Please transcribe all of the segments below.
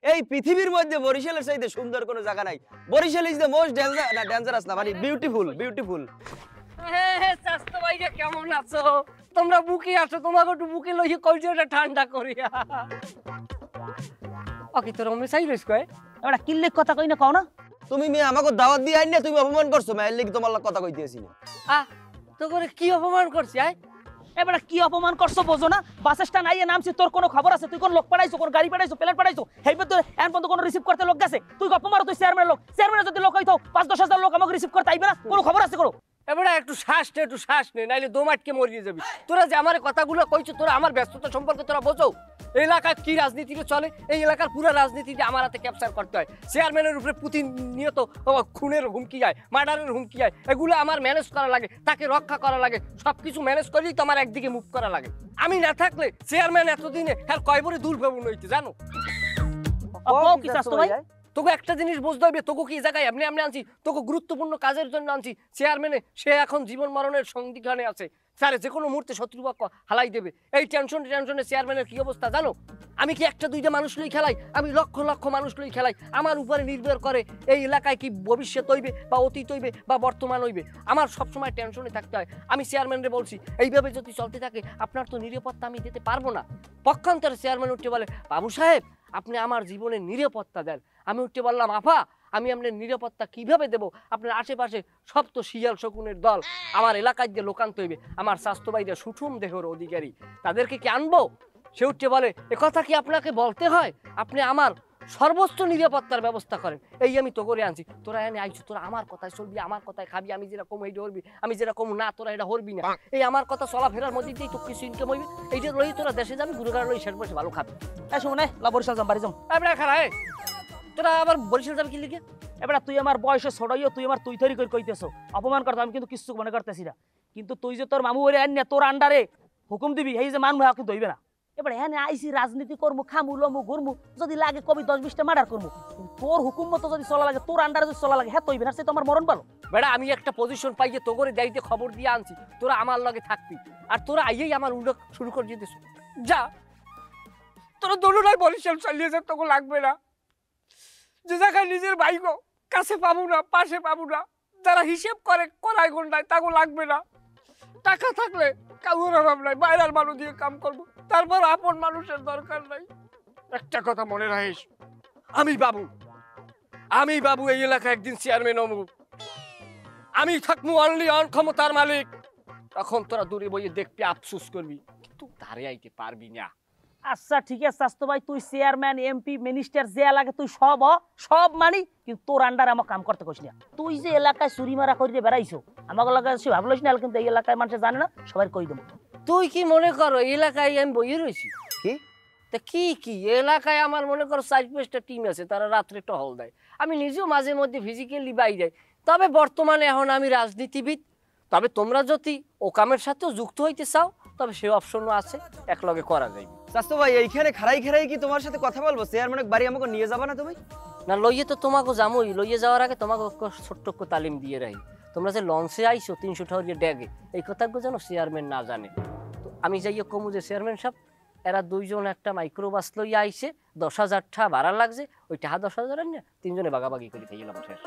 এই পৃথিবীর মধ্যে বরিশালের চাইতে সুন্দর কোনো জায়গা নাই। Barishal is the most dangerous না, মানে বিউটিফুল। হ্যাঁ স্বাস্থ্য ভাইরা কেমন আছো? তোমরা বুকে আসো, তোমাকে একটু বুকে লইয়ে কলজটা ঠান্ডা করিয়া। ওকে তোর আমি চাই রইস কয় এবারে কিল্লেক কথা কই না কও না। তুমি মেয়ে আমাকে দাওয়াত দিয়ে আইন না, তুমি অপমান করছো মেয়ের লিগে, তোমার কথা কইতেছি না। তো করে কি অপমান করছি? এবারে কি অপমান করছো বোঝো না? বাস স্ট্যান্ড আইয়া নামছি, তোর কোনো খবর আছে? তুই কোন লোক পাঠাইছো, কোন গাড়ি পাঠাইছো, প্লেন পাঠাইছো? হেইবে তো এন পর্যন্ত কোন রিসিভ করতে লোক গেছে? তুই গপ্প মারো, তুই চেয়ারম্যানের লোক। চেয়ারম্যানের যদি লোক হইতো 5-10 হাজার লোক আমাকে রিসিভ করতে আইবে না? কোনো খবর আছে করো? এবারে একটু শ্বাস নে, নাইলে দোমাটকে মরিয়ে যাবি। তোরা যে আমার কথাগুলো কইছো, তোরা আমার ব্যস্ততা সম্পর্কে তোরা বোঝো? এই এলাকায় কি রাজনীতিটা চলে, এই এলাকার পুরো রাজনীতিটা আমার হাতে ক্যাপচার করতে হয়। চেয়ারম্যানের উপরে প্রতিনিয়ত খুনের হুমকি যায়, মার্ডারের হুমকি যায়, এগুলো আমার ম্যানেজ করা লাগে, তাকে রক্ষা করা লাগে। সবকিছু ম্যানেজ করলেই তো আমার একদিকে মুভ করা লাগে। আমি না থাকলে চেয়ারম্যান এতদিনে আর কয়বারে দুর্ভাবন হইতে জানো? কি চাচ্ছো ভাই? তোকে একটা জিনিস বুঝতে হবে, তোকে কি জায়গায় এমনি আনছি, তোকে গুরুত্বপূর্ণ কাজের জন্য আনছি। চেয়ারম্যানে সে এখন জীবন মরণের সন্ধিক্ষণে আছে, স্যার যে কোনো মুহূর্তে শত্রুপক্ষ হালাই দেবে। এই টেনশনে চেয়ারম্যানের কি অবস্থা জানো? আমি কি একটা দুইটা মানুষ লই খেলাই, আমি লক্ষ লক্ষ মানুষ লই খেলাই। আমার উপরে নির্ভর করে এই এলাকায় কি ভবিষ্যৎ হইবে বা অতীত হইবে বা বর্তমান হইবে। আমার সবসময় টেনশনে থাকতে হয়। আমি চেয়ারম্যানরে বলছি, এইভাবে যদি চলতে থাকে আপনার তো নিরাপত্তা আমি দিতে পারবো না। পক্ষান্তরে চেয়ারম্যান উঠে বলে, বাবু সাহেব আপনি আমার জীবনের নিরাপত্তা দেন। আমি উঠতে বললাম, আফা আমি আপনার নিরাপত্তা কিভাবে দেব? আপনার আশেপাশে সব তো শিয়াল শকুনের দল, আমার এলাকায় যে লোকান্ত হইবে, আমার স্বাস্থ্যবাহীরা সুঠুম দেহের অধিকারী, তাদেরকে কি আনবো? সে উঠতে বলে, একথা কি আপনাকে বলতে হয়? আপনি আমার সর্বোচ্চ নিরাপত্তার ব্যবস্থা করেন, এই আমি তো করে আনছি। তোরা এনে আইছো, তোরা আমার কথায় চলবি, আমার কথায় খাবি, আমি যেরকম এইটা হরবি, আমি যেরকম না তোরা এটা হরবি না। এই আমার কথা চলাফেরার মধ্যে দিয়েই তো কিছু ইনকাম হইবে। এইটা লই তোরা দেশে যাবি, গুরুগার লই শেষ বসে ভালো খাবি। শুনে বরিশাল যাম, বাড়ি যাম। আপনার খারা তোরা আবার বরিশাল যাবি কি লিখে? এবারে তুই আমার বয়সে ছোটইও, তুই আমার তুই তৈরি করে কইতেছো, অপমান করতো, আমি কিন্তু কিছু মনে করতেছি না। কিন্তু তুই যে তোর মামু ওরে আন না, তোর আন্ডারে হুকুম দিবি, এই যে মানবো কিন্তু হইবে না। এবারে হ্যাঁ আইসি রাজনীতি করবো, খামু লমু ঘুরমু, যদি লাগে কবি 10-20টা মার্ডার করবো, তোর হুকুম মতো যদি চলা লাগে, তোর আন্ডারে যদি চলা লাগে, হ্যাঁ তো হইবে না, সে তো আমার মরণ পালো। বেড়া আমি একটা পজিশন পাই যে তোরে দায়িত্বে খবর দিয়ে আনছি, তোরা আমার লগে থাকবি, আর তোরা আইয়েই আমার উল্টো শুরু করে দিতেছ। যা তোরা দোনোটাই বরিশাল চালিয়ে যা, তোকে লাগবে না। যে জায়গায় নিজের ভাইগো কাছে পাবো না, পাশে পাবো না, যারা হিসেব করে কড়াই গন্ডায়, তাকে লাগবে না। টাকা থাকলে কাউর অভাব নাই, বাইরের মানুষ দিয়ে কাম করবো, তারপর আপন মানুষের দরকার নাই। একটা কথা মনে রাখিস, আমি বাবু এই এলাকা একদিন চেয়ারম্যান হবো। আমি থাকবো অনলি অন ক্ষমতার মালিক। তখন তোরা দূরে বইয়ে দেখবি, আফসোস করবি, কিন্তু ধারে আইতে পারবি না। আচ্ছা ঠিক আছে স্বাস্থ্য ভাই, তুই চেয়ারম্যান এমপি মিনিস্টার যে লাগে তুই সব মানি, কিন্তু তোর আন্ডারে আমার কাম করতে কইস না। তুই যে এলাকায় চুরি মারা করে বেড়াইছো, আমাকে লাগে সে ভাবলিস না, কিন্তু এই এলাকায় মানুষ জানে না, সবাই কই দেবো। তুই কি মনে করো এই এলাকায় আমি বইয়ে রয়েছি? কি তা কি এলাকায় আমার মনে করো 4-5টা টিম আছে, তারা রাত্রে টহল দেয়। আমি নিজেও মাঝে মধ্যে ফিজিক্যালি বাই যাই। তবে বর্তমানে এখন আমি রাজনীতিবিদ। তবে তোমরা যদি ও কামের সাথেও যুক্ত হইতে চাও, তবে সে অপশনও আছে, একলগে করা যায়। স্বাস্থ্য ভাই এইখানে খাড়াই কি তোমার সাথে কথা বলবো? চেয়ারম্যানের বাড়ি আমাকে নিয়ে যাবা না তুমি? না লইয়ে তো তোমাকে যামই, লইয়ে যাওয়ার আগে তোমাকে ছোট্ট তালিম দিয়ে রাখি। তোমরা যে লঞ্চে আইসো 300 টাকা ড্যাগে, এই কথাগুলো যেন চেয়ারম্যান না জানে। তো আমি যাইয়ে কমু যে চেয়ারম্যান সাহেব এরা দুইজন একটা মাইক্রোবাস লইয়া আইসে, 10,000 টাকা ভাড়া লাগছে, ওই টাকা 10,000 না তিনজনে ভাগাভাগি করে খেয়ে গেলাম শেষ।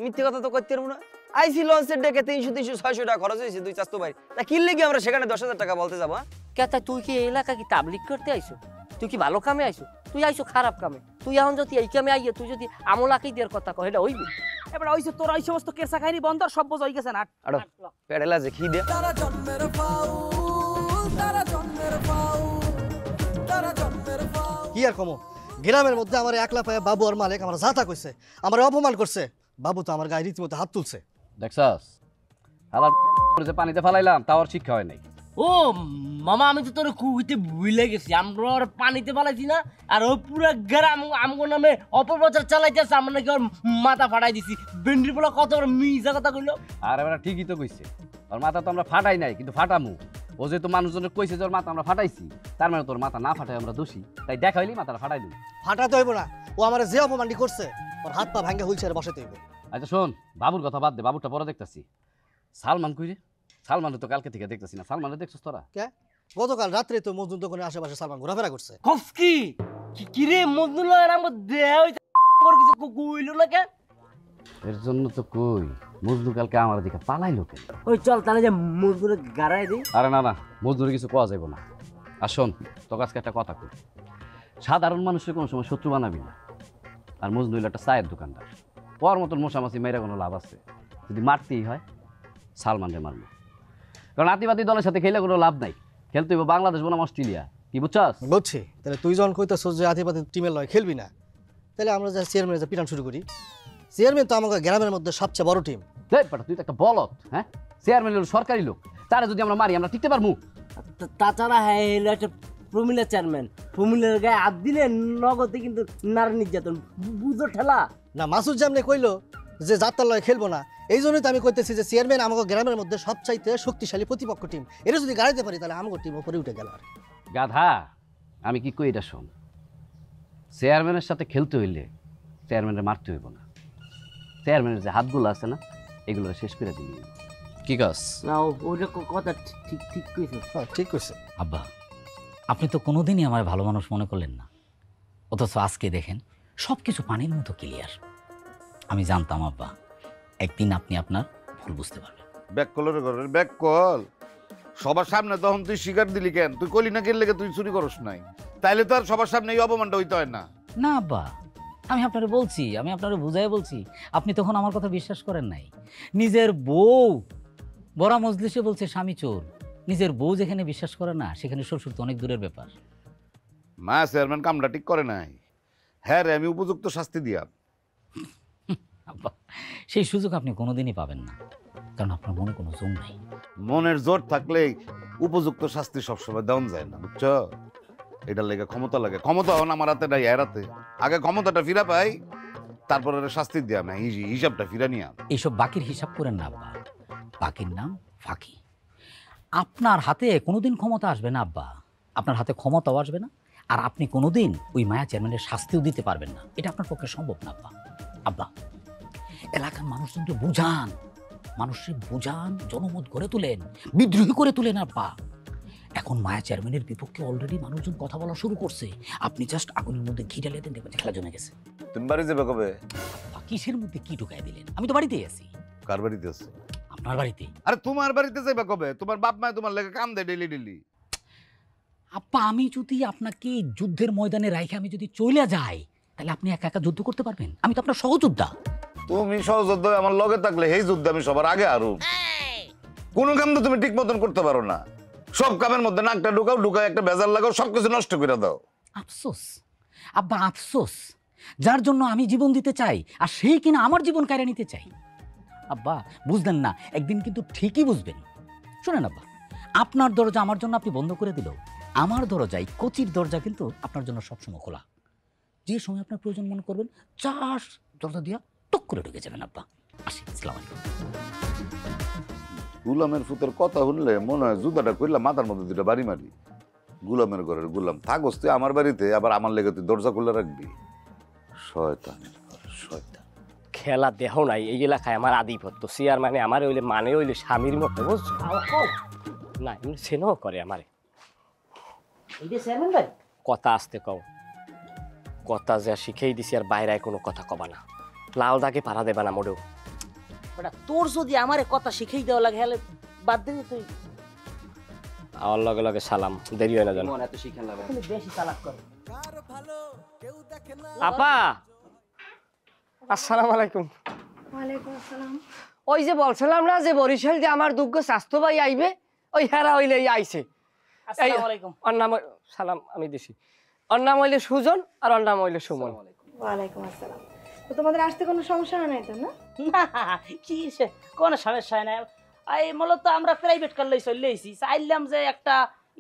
মিথ্যে কথা তো করতে পারবো না। আইসি লঞ্চের ডেকে 300-600 টাকা খরচ হয়েছে দুই চাস্তো ভাই, তা কি লেগে আমরা সেখানে 10,000 টাকা বলতে যাবো? কেতা তুই কি এই এলাকা কি তাবলিক করতে আইসো? তুই কি ভালো কামে আইসো? তুই আইসো খারাপ কামে। তুই এখন যদি এই কামে আইয়ে তুই যদি আমলাকেই দেওয়ার কথা কহ, এটা হইবি? এবার ওইসে তোর ওই সমস্ত কেসা খাইনি বন্ধ, সব বোঝ হয়ে গেছে না। আড়ো পেড়েলা যে কি দে কি আর কমো, গ্রামের মধ্যে আমার একলা পায়ে বাবু আর মালিক আমার যাতা কইছে, আমার অপমান করছে। বাবু তো আমার গায়ে রীতিমতো হাত তুলছে। দেখছাস হালার যে পানিতে ফালাইলাম, তাও আর শিক্ষা হয় নাই। ও মামা, আমি তো তোর কুইতে ভুলে গেছি, আমরা ওর পানিতে পালাইছি না, আর ও পুরো গ্রাম আমগো নামে অপপ্রচার চালাইতেছে, আমরা নাকি ওর মাথা ফাটাই দিছি। বেন্ডির পোলা কত ওর মিজা কথা কইলো। আর এবার ঠিকই তো কইছে, ওর মাথা তো আমরা ফাটাই নাই, কিন্তু ফাটামু। ও যেহেতু মানুষজনের কইছে যে ওর মাথা আমরা ফাটাইছি, তার মানে তোর মাথা না ফাটাই আমরা দোষী, তাই দেখা হইলি মাথাটা ফাটাই দিই। ফাটাতে হইব না, ও আমার যে অপমানটি করছে ওর হাত পা ভাঙ্গে হুইলচেয়ারে বসাতে হইব। আচ্ছা শোন, বাবুর কথা বাদ দে, বাবুরটা পরে দেখতাছি। সালমান কই রে? সালমান তো কালকে থেকে দেখতেছি না। সালমানে দেখছিস তোরা? কে? গতকাল রাত্রে তো মজদুর দোকানের আশেপাশে সালমান ঘোরাফেরা করছে। কফকি কি রে মজনুলের আমার দেহ কিছু কইলো না কেন? এর জন্য তো কই মজনু কালকে আমার দিকে পালাইলো কেন? ওই চল তাহলে যে মজনুরে গাড়াই দিই। আরে না না, মজদুরি কিছু পাওয়া যাইব না। আর শোন, তোর আজকে একটা কথা কই, সাধারণ মানুষের কোনো সময় শত্রু বানাবি না। আর মজনু হইলো একটা চায়ের দোকানদার, ওর মতন মশামাছি মেয়েরা কোনো লাভ আছে? যদি মারতেই হয় সালমানরে মারবো, কারণ আতিবাদী দলের সাথে খেলে কোনো লাভ নাই। খেলতে হইব বাংলাদেশ বনাম অস্ট্রেলিয়া, কি বুঝছস? বুঝছি। তাহলে তুই যখন কইতেছস যে আধিপতি টিমের লয় খেলবি না, তাহলে আমরা যা চেয়ারম্যানের যা পিটান শুরু করি। চেয়ারম্যান তো আমাকে গ্রামের মধ্যে সবচেয়ে বড় টিম। তুই তো একটা বলত, হ্যাঁ? চেয়ারম্যান হলো সরকারি লোক, তারা যদি আমরা মারি আমরা টিকতে পারবো? তাছাড়া হ্যাঁ হলো একটা প্রমিলা চেয়ারম্যান, প্রমিলার গায়ে হাত দিলে নগদে কিন্তু নারী নির্যাতন, বুঝো ঠেলা। না মাসুদ জামনে কইলো যে যাত্রার লয় খেলবো না, এই জন্যই তো আমি কইতেছি যে চেয়ারম্যান আমাকে গ্রামের মধ্যে সবচাইতে শক্তিশালী প্রতিপক্ষ টিম। এটা যদি গাড়াইতে পারি তাহলে আমাকে টিম উপরে উঠে গেল। আর গাধা, আমি কি কই এটা শোন, চেয়ারম্যানের সাথে খেলতে হইলে চেয়ারম্যানের মারতে হইব না, চেয়ারম্যানের যে হাতগুলো আছে না এগুলো শেষ করে দিবি। কি কাজ? না ওইটা কথা ঠিক ঠিক কইছো। হ্যাঁ ঠিক কইছে। আব্বা, আপনি তো কোনোদিনই আমার ভালো মানুষ মনে করলেন না, অথচ আজকে দেখেন সব কিছু পানির মতো ক্লিয়ার। আমি জানতাম আব্বা একদিন আপনি আপনার ভুল বুঝতে পারবেন। ব্যাক কলের ঘরের ব্যাক কল সবার সামনে তখন তুই স্বীকার দিলি কেন? তুই কলি না কেন লেগে তুই চুরি করস নাই? তাইলে তো আর সবার সামনে এই অপমানটা হইতে হয় না। না আব্বা, আমি আপনারে বলছি, আমি আপনারে বুঝাই বলছি, আপনি তখন আমার কথা বিশ্বাস করেন নাই। নিজের বউ বড় মজলিসে বলছে স্বামী চোর, নিজের বউ যেখানে বিশ্বাস করে না সেখানে শ্বশুর তো অনেক দূরের ব্যাপার। মা চেয়ারম্যান কামটা ঠিক করে নাই। হ্যাঁ রে, আমি উপযুক্ত শাস্তি দিয়া। আব্বা, সেই সুযোগ আপনি কোনোদিনই পাবেন না, কারণ আপনার মনে কোনো জোর নাই। মনের জোর থাকলে উপযুক্ত শাস্তি সবসময় দেওয়া যায় না, বুঝছ? এটার লেগে ক্ষমতা লাগে। ক্ষমতা হন আমার হাতে নাই, এর হাতে। আগে ক্ষমতাটা ফিরা পাই, তারপরে শাস্তি দিয়া আমি হিসাবটা ফিরা নিয়া। এইসব বাকির হিসাব করেন না আব্বা, বাকির নাম ফাঁকি। আপনার হাতে কোনোদিন ক্ষমতা আসবে না আব্বা, আপনার হাতে ক্ষমতাও আসবে না, আর আপনি কোনোদিন ওই মায়া চেয়ারম্যানের শাস্তিও দিতে পারবেন না। এটা আপনার পক্ষে সম্ভব না আব্বা। আব্বা, এলাকার মানুষজনকে বুঝান, মানুষের বুঝান, জনমত গড়ে তোলেন, বিদ্রোহী করে তোলেন আব্বা। এখন মায়া চেয়ারম্যানের বিপক্ষে অলরেডি মানুষজন কথা বলা শুরু করছে। আপনি জাস্ট আগুনের মধ্যে ঘি ঢালিয়ে দেন, দেখবেন খেলা জমে গেছে। তুমি বাড়ি যাবে কবে? আব্বা, কিসের মধ্যে কি ঢুকাই দিলেন? আমি তো বাড়িতেই আছি। কার বাড়িতে আছো? আপনার বাড়িতে। আরে তোমার বাড়িতে যাইবা কবে? তোমার বাপ মায় তোমার লেগে কাম দেয় ডেলি ডেলি। আব্বা, আমি যদি আপনাকে যুদ্ধের ময়দানে রাইখে আমি যদি চলে যাই, তাহলে আপনি একা একা যুদ্ধ করতে পারবেন? আমি তো আপনার সহযোদ্ধা। তুমি সহযোদ্ধা আমার লগে থাকলে এই যুদ্ধে আমি সবার আগে আরো। কোনো কাম তো তুমি ঠিক মতন করতে পারো না। সব কামের মধ্যে নাকটা ঢুকাও একটা বেজার লাগাও, সবকিছু নষ্ট করে দাও। আফসোস আব্বা, আফসোস, যার জন্য আমি জীবন দিতে চাই আর সেই কিনা আমার জীবন কাড়ে নিতে চাই। আব্বা, বুঝলেন না, একদিন কিন্তু ঠিকই বুঝবেন। শোনেন আব্বা, আপনার দরজা আমার জন্য আপনি বন্ধ করে দিল, আমার দরজায় কচির দরজা কিন্তু আপনার জন্য সবসময় খোলা। যে সময় আপনার প্রয়োজন মনে করবেন, চাষ দরজা দিয়া টক করে ঢুকে যাবেন। আব্বা, আসি, আসসালামু আলাইকুম। গুলামের ফুতের কথা শুনলে মনে হয় জুতাটা করলে মাথার মধ্যে দুটো বাড়ি মারি। গুলামের ঘরের গুলাম থাকস তুই আমার বাড়িতে, আবার আমার লেগে তুই দরজা খুলে রাখবি। শয়তানের ঘর, শয়তান। খেলা দেহ নাই এই এলাকায় আমার আধিপত্য। চেয়ারম্যানে আমার হইলে মানে হইলে স্বামীর মতো, বুঝছো না? এমনি সেনও করে আমারে। কথা আসতে কও, কথা যা শিখেই দিছি, আর বাইরে কোনো কথা কবা না। লাল দাগে পাড়া দেবা না মোটেও। তোর যদি আমারে কথা শিখেই দেওয়া লাগে, হলে বাদ দিবি তুই। আমার লগে লগে সালাম, দেরি হয় না জানো। এত শিখেন লাগে বেশি চালাক করে। আপা, আসসালামু আলাইকুম। ওয়ালাইকুম আসসালাম। ওই যে বলছিলাম না যে বরিশাল যে আমার দুগ্গ স্বাস্থ্য ভাই আইবে, ওই হেরা হইলে আইছে। আসসালামু আলাইকুম। ওর নাম সালাম আমি দিছি। ওর নাম হইলে সুজন আর ওর নাম হইলে সুমন। ওয়ালাইকুম আসসালাম। তো তোমাদের আসতে কোনো সমস্যা হয় নাই তো? না না, কি কোনো সমস্যা হয় না। এই মূলত আমরা প্রাইভেট কার লই চলে এসেছি, চাইলাম যে একটা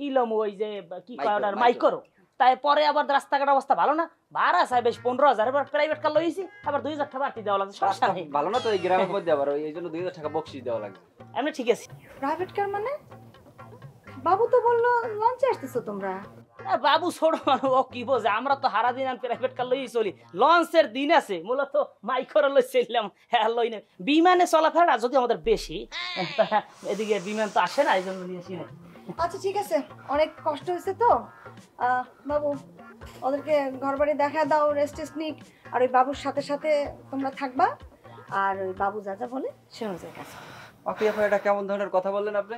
ইলম ওই যে কি কয়টার মাইক্রো, তাই পরে আবার রাস্তাঘাট অবস্থা ভালো না, ভাড়া চাই বেশ 15,000, এবার প্রাইভেট কার লইছি, আবার 2,000 টাকা বাড়তি দেওয়া লাগছে। সমস্যা নেই, ভালো না তো এই গ্রামের মধ্যে, আবার এই জন্য 2,000 টাকা বকশিশ দেওয়া লাগে। এমনি ঠিক আছে। প্রাইভেট কার মানে? বাবু তো বললো লঞ্চে আসতেছো তোমরা। বাবু ছোট মানুষ, ও কি বোঝে? আমরা তো হারা দিন প্রাইভেট কার লই চলি, লঞ্চের দিন আছে, মূলত মাইক্রো লই চললাম। হ্যাঁ লই না, বিমানে চলাফেরা যদি আমাদের বেশি, এদিকে বিমান তো আসে না, এই জন্য নিয়েছি না। আচ্ছা ঠিক আছে, অনেক কষ্ট হয়েছে তো। বাবু ওদেরকে ঘর বাড়ি দেখা দাও, রেস্ট টেস্ট নিক, আর ওই বাবুর সাথে সাথে তোমরা থাকবা, আর ওই বাবু যা যা বলে সে অনুযায়ী কাজ করো। আপনি এখন এটা কেমন ধরনের কথা বললেন আপনি?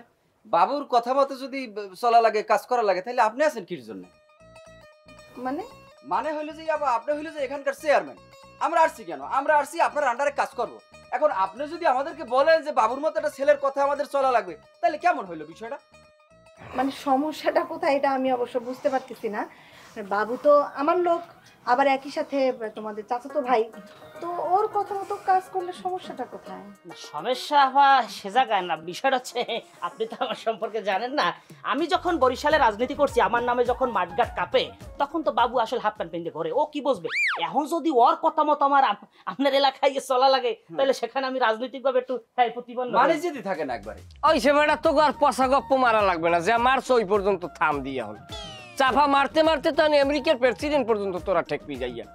বাবুর কথা মতো যদি চলা লাগে, কাজ করা লাগে, তাহলে আপনি আছেন কির জন্য? মানে হইলো যে আপনি হইলো যে এখানকার চেয়ারম্যান, আমরা আসছি কেন? আমরা আসছি আপনার আন্ডারে কাজ করব। এখন আপনি যদি আমাদেরকে বলেন যে বাবুর মতো একটা ছেলের কথা আমাদের চলা লাগবে, তাহলে কেমন হইলো বিষয়টা? মানে সমস্যাটা কোথায় এটা আমি অবশ্য বুঝতে পারতেছি না। বাবু তো আমার লোক, আবার একই সাথে তোমাদের চাচাতো ভাই, তো ওর কথা মতো কাজ করলে সমস্যাটা কোথায়? সমস্যা হওয়া সে জায়গায় না, বিষয়টা হচ্ছে আপনি তো আমার সম্পর্কে জানেন না। আমি যখন বরিশালে রাজনীতি করছি, আমার নামে যখন মাঠঘাট কাঁপে, তখন তো বাবু আসলে হাফ প্যান্ট পেন্টে ঘরে, ও কি বুঝবে? এখন যদি ওর কথা মতো আমার আপনার এলাকায় চলা লাগে, তাহলে সেখানে আমি রাজনৈতিকভাবে একটু প্রতিবন্ধ মানে যদি থাকে না একবারে ওই সে বেটা তোকে আর পচা গপ্প মারা লাগবে না, যা মারছ ওই পর্যন্ত থাম দিয়ে হল। চাপা মারতে মারতে তো আমি আমেরিকার প্রেসিডেন্ট পর্যন্ত তোরা ঠেকবি যাইয়া।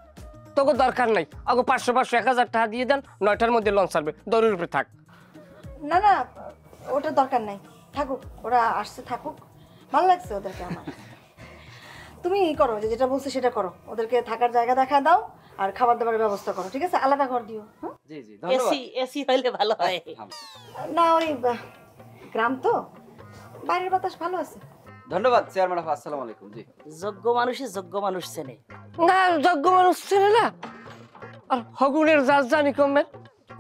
তোকে দরকার নাই, আগে 500 1000 টাকা দিয়ে দেন, 9টার মধ্যে লঞ্চ ছাড়বে, দৌড়ের উপরে থাক। না না, ওটা দরকার নাই, থাকুক, ওরা আসছে থাকুক, ভালো লাগছে ওদেরকে আমার। তুমি করো, যেটা বলছো সেটা করো, ওদেরকে থাকার জায়গা দেখা দাও আর খাবার দাবারের ব্যবস্থা করো, ঠিক আছে? আলাদা ঘর দিও। হ্যাঁ জি জি, ধন্যবাদ। এসি হইলে ভালো হয়। না ওই গ্রাম তো, বাইরের বাতাস ভালো আছে। ধন্যবাদ চেয়ারম্যান। আসসালামু আলাইকুম। জি, যোগ্য মানুষই যোগ্য মানুষ চেনে না, যোগ্য মানুষ ছেলে না, আর হগুনের রাজধানী কমবে।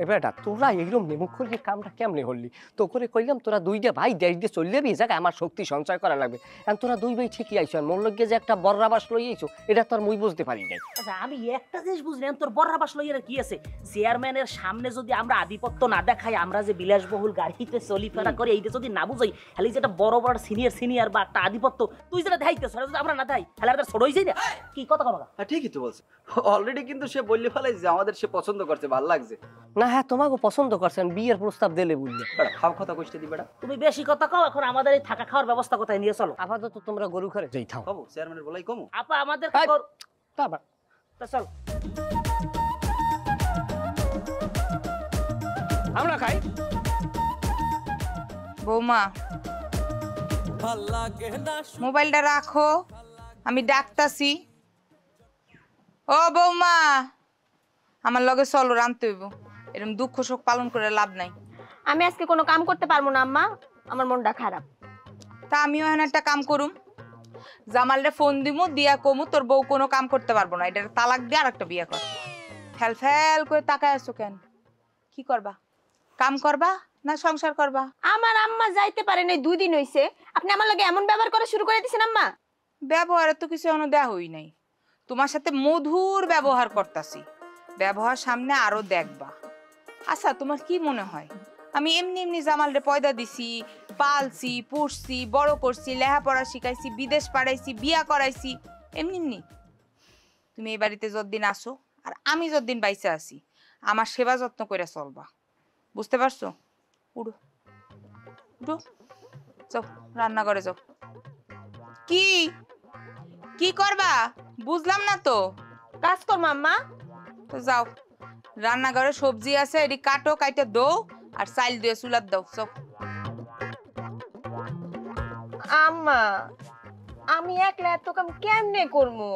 এবারটা তোরা এইরকম নেমুখ করলে কামটা কেমনে হলি? তো করে কইলাম তোরা দুইটা ভাই দেশ দিয়ে চলে যাবি, জায়গায় আমার শক্তি সঞ্চয় করা লাগবে। এখন তোরা দুই ভাই ঠিকই আইছো, আর মোর লগে যে একটা বর্রাবাস লই আইছো, এটা তো আর মুই বুঝতে পারি নাই। আচ্ছা আমি একটা জিনিস বুঝলাম, তোর বর্রাবাস লইয়ের কি আছে? চেয়ারম্যানের সামনে যদি আমরা আধিপত্য না দেখাই, আমরা যে বিলাসবহুল গাড়িতে চলিফেরা করি, এইটা যদি না বুঝাই, খালি যেটা বড় বড় সিনিয়র বা একটা আধিপত্য তুই যেটা দেখাইতেছ, যদি আমরা না দেখাই, তাহলে আর ছোট হয়ে যাই না। কি কথা কবা? হ্যাঁ ঠিকই তো বলছে। অলরেডি কিন্তু সে বললে ফেলাই যে আমাদের সে পছন্দ করছে, ভালো লাগছে। না হ্যাঁ, তোমাকে পছন্দ করছেন, বিয়ের প্রস্তাব দিলে বুঝলে। খাও কথা কইতে দিবে না, তুমি বেশি কথা কও। এখন আমাদের এই থাকা খাওয়ার ব্যবস্থা কোথায় নিয়ে চলো? আপাতত তোমরা গরু ঘরে যাই থাও। খাবো চেয়ারম্যানের বলাই কমু। আপা আমাদের চল, আমরা খাই। বৌমা মোবাইলটা রাখো, আমি ডাকতাছি। ও বৌমা, আমার লগে চলো, রানতে হইব। এরকম দুঃখ শোক পালন করে লাভ নাই। আমি আজকে কোনো কাম করতে পারবো না আম্মা, আমার মনটা খারাপ। তা আমিও এখন একটা কাম করুম, জামালরে ফোন দিমু, দিয়া কমু তোর বউ কোনো কাম করতে পারবো না, এটা তালাক দিয়ে আর একটা বিয়ে কর। ফেল ফেল করে তাকায় আছো কেন? কি করবা? কাম করবা না সংসার করবা? আমার আম্মা যাইতে পারে নাই, 2 দিন হইছে, আপনি আমার লগে এমন ব্যবহার করা শুরু করে দিছেন আম্মা। ব্যবহারে তো কিছু এখনো দেয়া হই নাই, তোমার সাথে মধুর ব্যবহার করতাছি, ব্যবহার সামনে আরো দেখবা। আচ্ছা তোমার কি মনে হয় আমি এমনি এমনি জামালরে পয়দা দিছি, পালছি, পুষছি, বড় করছি, লেখাপড়া শিখাইছি, বিদেশ পাঠাইছি, বিয়া করাইছি এমনি এমনি? তুমি এই বাড়িতে যতদিন আসো আর আমি যতদিন বাইসে আছি, আমার সেবা যত্ন করে চলবা, বুঝতে পারছো? উঠো উঠো, যাও রান্নাঘরে যাও। কি কি করবা বুঝলাম না তো। কাজ করবো আম্মা। তো যাও, রান্নাঘরে সবজি আছে, এটি কাটো, কাইটা দো, আর চাইল দিয়ে চুলাত দাও। সব আম্মা আমি একলা এত কাম কেমনে করবো?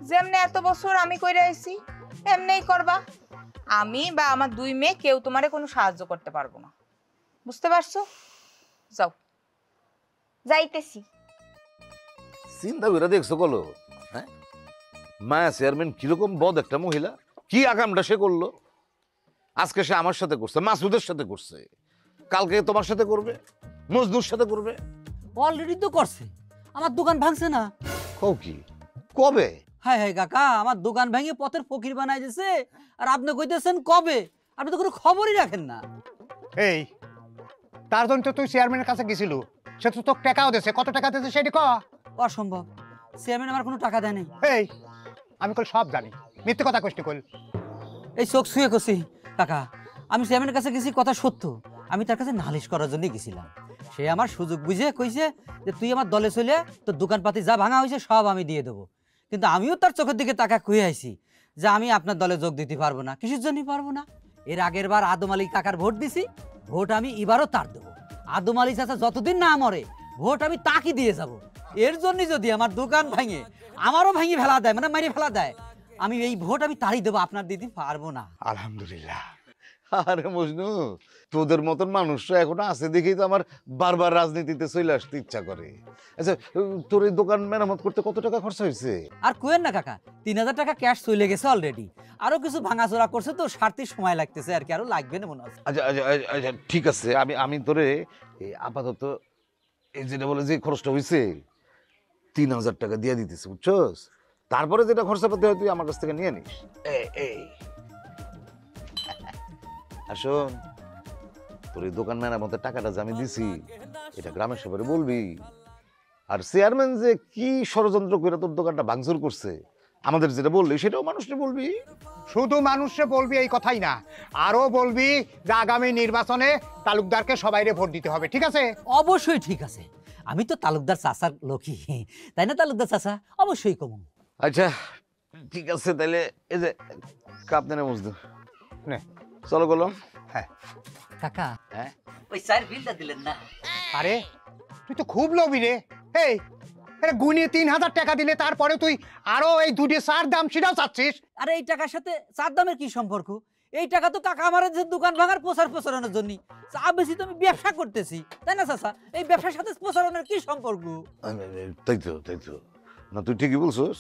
যেমনে এত বছর আমি কইরা আইছি এমনেই করবা। আমি বা আমার 2 মেয়ে কেউ তোমারে কোনো সাহায্য করতে পারবো না, বুঝতে পারছো? যাও। যাইতেছি। চিন্তা করে দেখছো কলো, হ্যাঁ মায়া চেয়ারম্যান কিরকম বদ একটা মহিলা, কি আকামটা সে করলো। আজকে সে আমার সাথে করছে, মাসুদের সাথে করছে, কালকে তোমার সাথে করবে, মজনুর সাথে করবে। অলরেডি তো করছে, আমার দোকান ভাঙছে না। কও কি? কবে? হায় হায় কাকা, আমার দোকান ভেঙে পথের ফকির বানাই দিয়েছে, আর আপনি কইতেছেন কবে? আপনি তো কোনো খবরই রাখেন না। এই তার জন্য তো তুই চেয়ারম্যানের কাছে গেছিল, সে তো তোকে টাকাও দিয়েছে। কত টাকা দিয়েছে সেটি ক। অসম্ভব, চেয়ারম্যান আমার কোনো টাকা দেয় নাই। এই আমি কল সব জানি, মিথ্যে কথা কইতে কল। এই চোখ ছুঁয়ে কছি কাকা, আমি চেয়ারম্যানের কাছে গেছি, কথা সত্য। আমি তার কাছে নালিশ করার জন্য গেছিলাম। সে আমার সুযোগ বুঝে কইছে যে তুই আমার দলে চলে, তোর দোকানপাতি যা ভাঙা হয়েছে সব আমি দিয়ে দেবো। কিন্তু আমিও তার চোখের দিকে তাকা কয়ে আইছি যে আমি আপনার দলে যোগ দিতে পারবো না। কিসের জন্যই পারবো না? এর আগের বার আদম আলী কাকার ভোট দিছি, ভোট আমি এবারও তার দেবো। আদম আলী চাচা যতদিন না মরে ভোট আমি তাকে দিয়ে যাব। এর জন্য যদি আমার দোকান ভাঙে, আমারও ভাঙি ফেলা দেয়, মানে মারি ফেলা দেয়, আমি এই ভোট আমি তারই দেবো, আপনার দিতে পারবো না। আলহামদুলিল্লাহ। আরে মজনু, তোদের মতন মানুষরা এখনো আছে দেখেই তো আমার বারবার রাজনীতিতে চলে আসতে ইচ্ছা করে। আচ্ছা, তোর এই দোকান মেরামত করতে কত টাকা খরচা হয়েছে? আর কোয়েন না কাকা, 3000 টাকা ক্যাশ চলে গেছে অলরেডি। আরো কিছু ভাঙাচোরা করছে তো, সারতে সময় লাগতেছে আর কি, আরো লাগবে না মনে হচ্ছে। আচ্ছা আচ্ছা আচ্ছা, ঠিক আছে, আমি তোরে আপাতত এই যেটা বলে যে খরচটা হয়েছে 3000 টাকা দিয়ে দিতেছি, বুঝছস? তারপরে যেটা খরচা পাতি হয় তুই আমার কাছ থেকে নিয়ে নিস। এই আসুন, তোর এই দোকান মেরামতের টাকাটা যে আমি দিছি, এটা গ্রামের সবাই বলবি। আর চেয়ারম্যান যে কি ষড়যন্ত্র করে তোর দোকানটা ভাঙচুর করছে, আমাদের যেটা বললি সেটাও মানুষকে বলবি। শুধু মানুষে বলবি এই কথাই না, আরো বলবি যে আগামী নির্বাচনে তালুকদারকে সবাইরে ভোট দিতে হবে, ঠিক আছে? অবশ্যই ঠিক আছে, আমি তো তালুকদার চাচার লোকই, তাই না তালুকদার চাচা? অবশ্যই কমন। আচ্ছা ঠিক আছে, তাহলে এই যে কাপ নে বুঝতো, চলো গেলাম। হ্যাঁ কাকা, হ্যাঁ ওই স্যার বিলটা দিলেন না? আরে তুই তো খুব লোভী রে। এই গুনি 3000 টাকা দিলে তারপরে তুই আরো এই দুটি চার দাম সেটাও চাচ্ছিস? আরে এই টাকার সাথে চার দামের কি সম্পর্ক? এই টাকা তো কাকা আমার যে দোকান ভাঙার প্রচারণের জন্য, চা বেশি তো আমি ব্যবসা করতেছি, তাই না চাচা? এই ব্যবসার সাথে প্রচারণের কি সম্পর্ক? তাই তো না, তুই ঠিকই বলছিস।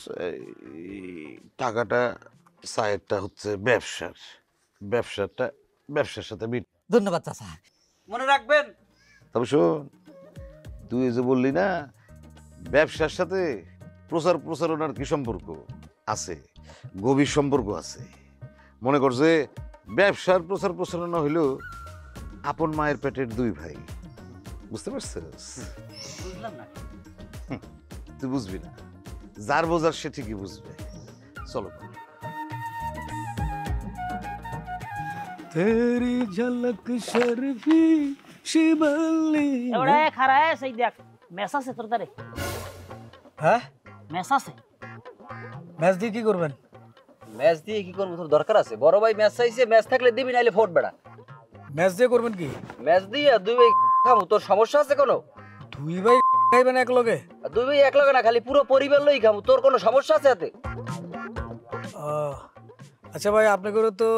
টাকাটা চায়েরটা হচ্ছে ব্যবসার সাথে মিট। ধন্যবাদ চাচা, মনে রাখবেন। তবে শোন, তুই যে বললি না ব্যবসার সাথে প্রচারণার কি সম্পর্ক আছে? গভীর সম্পর্ক আছে। মনে কর যে ব্যবসার প্রচারণা হইলো আপন মায়ের পেটের দুই ভাই, বুঝতে পারছিস? বুঝলাম না। তুই বুঝবি না, যার বোঝার সে ঠিকই বুঝবে। চলো। তেরি ঝলক শরফি শিবলি। এবারে খারায় সেই দেখ মেস আছে তোর দারে। হ্যাঁ মেস আছে। ম্যাচ দিয়ে কি করবেন? ম্যাচ দিয়ে কি করবো? তোর দরকার আছে? বড় ভাই ম্যাচ চাইছে, ম্যাচ থাকলে দিবি, নাইলে ভোট বেড়া। ম্যাচ দিয়ে করবেন কি? ম্যাচ দিয়ে দুই ভাই খামু, তোর সমস্যা আছে কোনো? দুই ভাই খাইবেন এক লগে? দুই ভাই এক লগে না, খালি পুরো পরিবার লই খামু, তোর কোনো সমস্যা আছে এতে? আচ্ছা ভাই, আপনাকে তো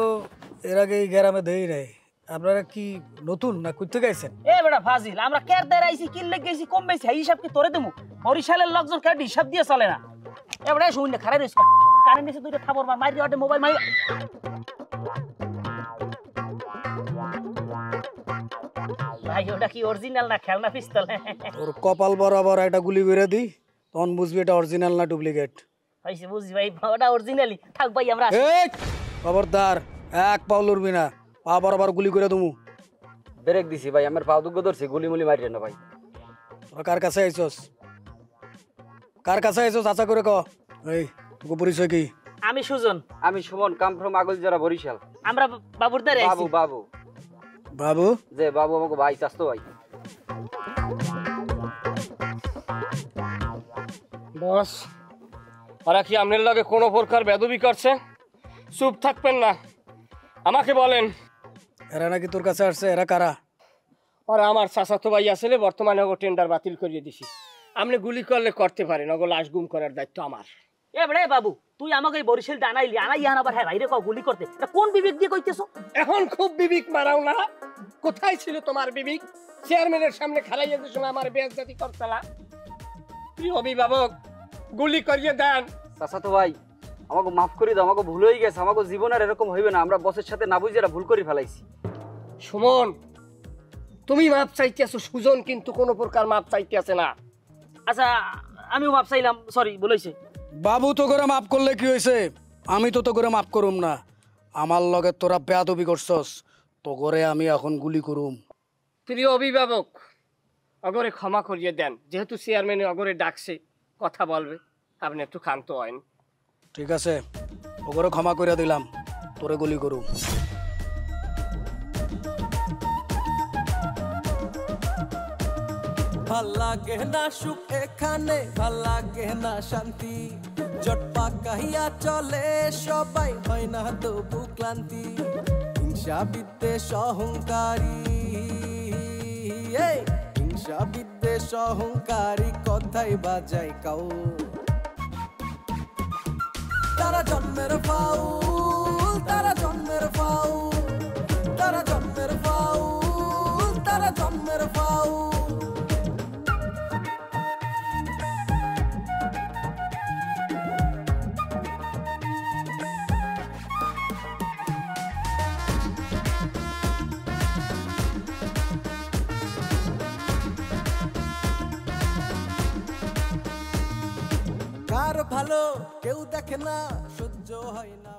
এর আগে এই গ্রামে দেই নাই, আপনারা কি নতুন না কই থেকে আইছেন? এ বেটা ফাজিল, আমরা কের দের আইছি, কি লেগে গেছি, কম বেশি এই হিসাব কি তোরে দেমু? বরিশালের লোকজন কাট হিসাব দিয়ে চলে না। এবারে শুন না, খারাই রইছ কারেন্ট এসে দুইটা থাবর মার মারি ওটা মোবাইল মারি। ভাই ওটা কি অরিজিনাল না খেলনা পিস্তল? ওর কপাল বরাবর একটা গুলি করে দিই, তখন বুঝবি এটা অরিজিনাল না ডুপ্লিকেট। হইছে বুঝি ভাই, ওটা অরিজিনালি থাক ভাই। আমরা খবরদার, এক পাও লড়বি না, পা বরাবর গুলি করে দেবো। ব্রেক দিছি ভাই, আমার পাও দুগ্গ ধরছে, গুলি মুলি মারিয়ে না ভাই। তোরা কার কাছে আইছস? কার কাছে আইছস? আশা করে ক। এই তোকে পরিচয় কি? আমি সুজন। আমি সুমন, কাম ফ্রম আগলজরা, বরিশাল। আমরা বাবুর দারে আইছি। বাবু বাবু যে বাবু আমাকে ভাই চাস্তো ভাই। বস, ওরা কি আপনার লগে কোনো প্রকার বেদবি করছে? চুপ থাকবেন না, আমাকে বলেন। এরা নাকি তোর কাছে আসছে? এরা কারা? ওরা আমার চাচাতো ভাই আসলে, বর্তমানে ওগো টেন্ডার বাতিল করিয়ে দিছি। আপনি গুলি করলে করতে পারেন, ওগো লাশ গুম করার দায়িত্ব আমার। এবারে বাবু, তুই আমাকে এই বরিশাল আনাইলি, আনাই ইয়ান আবার হ্যাঁ ভাইরে কও গুলি করতে, এটা কোন বিবেক দিয়ে কইতেছো? এখন খুব বিবেক মারাও না। কোথায় ছিল তোমার বিবেক? চেয়ারম্যানের সামনে খারাইয়া দিছো না, আমার বেয়াজ্জতি করছলা। প্রিয় অভিভাবক, গুলি করিয়ে দেন। চাচাতো ভাই, আমাকে মাফ করে দাও, আমাকে ভুল হয়ে গেছে, আমাকে জীবন আর এরকম হইবে না। আমরা বসের সাথে না বুঝে ভুল করে ফেলাইছি। সুমন, তুমি মাপ চাইতেছো, সুজন কিন্তু কোনো প্রকার মাপ চাইতেছে না। আচ্ছা আমিও মাপ চাইলাম, সরি বলেছে। বাবু তো করে মাফ করলে কি হয়েছে? আমি তো করে মাফ করুম না। আমার লগে তোরা বেয়াদবি করছস, তো করে আমি এখন গুলি করুম। প্রিয় অভিভাবক, অগরে ক্ষমা করিয়ে দেন। যেহেতু চেয়ারম্যানে অগরে ডাকছে, কথা বলবে, আপনি একটু ক্ষান্ত হন। ঠিক আছে, ওগরে ক্ষমা করে দিলাম, তোরে গুলি করুম। ভাল লাগে না সুখ এখানে, ভাল লাগে না শান্তি, জট পাকাইয়া চলে সবাই, হয় না তবু ক্লান্তি। হিংসা বিদ্বেষ অহংকারী, হিংসা বিদ্বেষ বেশ অহংকারী কথাই বাজায় কাউ তারা জন্মের ফাউল তারা জন্মের ফাউল তারা জন্মের ফাউল তারা জন্মের ফাউল কার ভালো কেউ দেখে না সহ্য হয় না